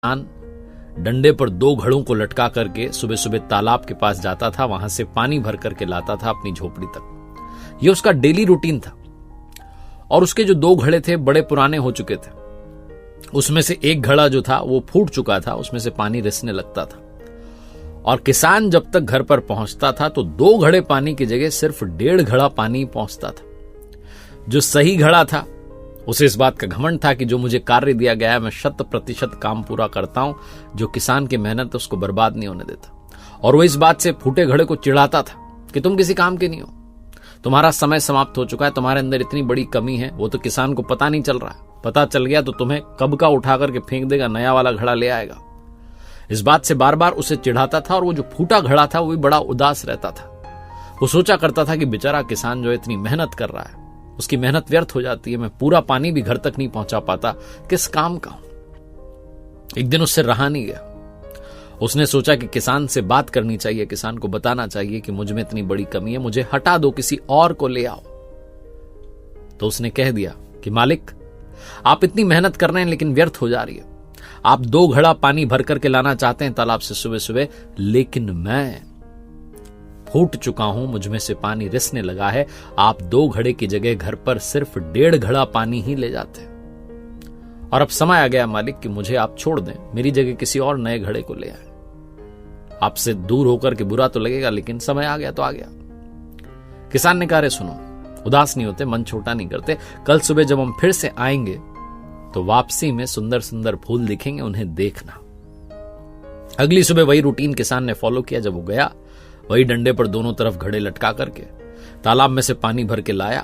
किसान डंडे पर 2 घड़ों को लटका करके सुबह सुबह तालाब के पास जाता था, वहां से पानी भर करके लाता था अपनी झोपड़ी तक। यह उसका डेली रूटीन था। और उसके जो 2 घड़े थे बड़े पुराने हो चुके थे। उसमें से एक घड़ा जो था वो फूट चुका था, उसमें से पानी रिसने लगता था। और किसान जब तक घर पर पहुंचता था तो 2 घड़े पानी की जगह सिर्फ 1.5 घड़ा पानी पहुंचता था। जो सही घड़ा था उसे इस बात का घमंड था कि जो मुझे कार्य दिया गया है मैं 100% काम पूरा करता हूं, जो किसान की मेहनत उसको बर्बाद नहीं होने देता। और वो इस बात से फूटे घड़े को चिढ़ाता था कि तुम किसी काम के नहीं हो, तुम्हारा समय समाप्त हो चुका है, तुम्हारे अंदर इतनी बड़ी कमी है, वो तो किसान को पता नहीं चल रहा है, पता चल गया तो तुम्हें कब का उठा करके फेंक देगा, नया वाला घड़ा ले आएगा। इस बात से बार बार उसे चिढ़ाता था। और वो जो फूटा घड़ा था वो भी बड़ा उदास रहता था। वो सोचा करता था कि बेचारा किसान जो इतनी मेहनत कर रहा है, उसकी मेहनत व्यर्थ हो जाती है, मैं पूरा पानी भी घर तक नहीं पहुंचा पाता, किस काम का हूं। एक दिन उससे रहा नहीं गया। उसने सोचा कि किसान से बात करनी चाहिए, किसान को बताना चाहिए कि मुझ में इतनी बड़ी कमी है, मुझे हटा दो, किसी और को ले आओ। तो उसने कह दिया कि मालिक, आप इतनी मेहनत कर रहे हैं लेकिन व्यर्थ हो जा रही है। आप 2 घड़ा पानी भर करके लाना चाहते हैं तालाब से सुबह सुबह, लेकिन मैं फूट चुका हूं, मुझ में से पानी रिसने लगा है। आप 2 घड़े की जगह घर पर सिर्फ 1.5 घड़ा पानी ही ले जाते हैं। और अब समय आ गया मालिक कि मुझे आप छोड़ दें, मेरी जगह किसी और नए घड़े को ले आए। आपसे दूर होकर के बुरा तो लगेगा, लेकिन समय आ गया तो आ गया। किसान ने कहा, अरे सुनो, उदास नहीं होते, मन छोटा नहीं करते, कल सुबह जब हम फिर से आएंगे तो वापसी में सुंदर सुंदर फूल दिखेंगे, उन्हें देखना। अगली सुबह वही रूटीन किसान ने फॉलो किया। जब वो गया, वही डंडे पर दोनों तरफ घड़े लटका करके तालाब में से पानी भर के लाया,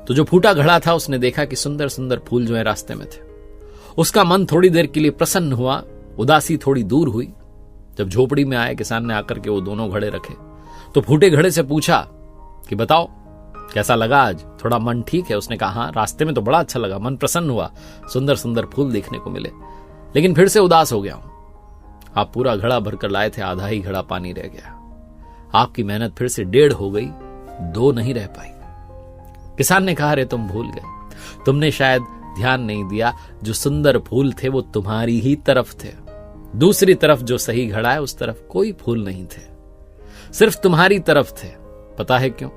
तो जो फूटा घड़ा था उसने देखा कि सुंदर सुंदर फूल जो है रास्ते में थे। उसका मन थोड़ी देर के लिए प्रसन्न हुआ, उदासी थोड़ी दूर हुई। जब झोपड़ी में आए, किसान ने आकर के वो दोनों घड़े रखे तो फूटे घड़े से पूछा कि बताओ कैसा लगा आज, थोड़ा मन ठीक है? उसने कहा, हाँ, रास्ते में तो बड़ा अच्छा लगा, मन प्रसन्न हुआ, सुंदर सुंदर फूल देखने को मिले, लेकिन फिर से उदास हो गया हूं। आप पूरा घड़ा भरकर लाए थे, आधा ही घड़ा पानी रह गया। आपकी मेहनत फिर से 1.5 हो गई, 2 नहीं रह पाई। किसान ने कहा, अरे तुम भूल गए, तुमने शायद ध्यान नहीं दिया, जो सुंदर फूल थे वो तुम्हारी ही तरफ थे। दूसरी तरफ जो सही घड़ा है उस तरफ कोई फूल नहीं थे, सिर्फ तुम्हारी तरफ थे। पता है क्यों?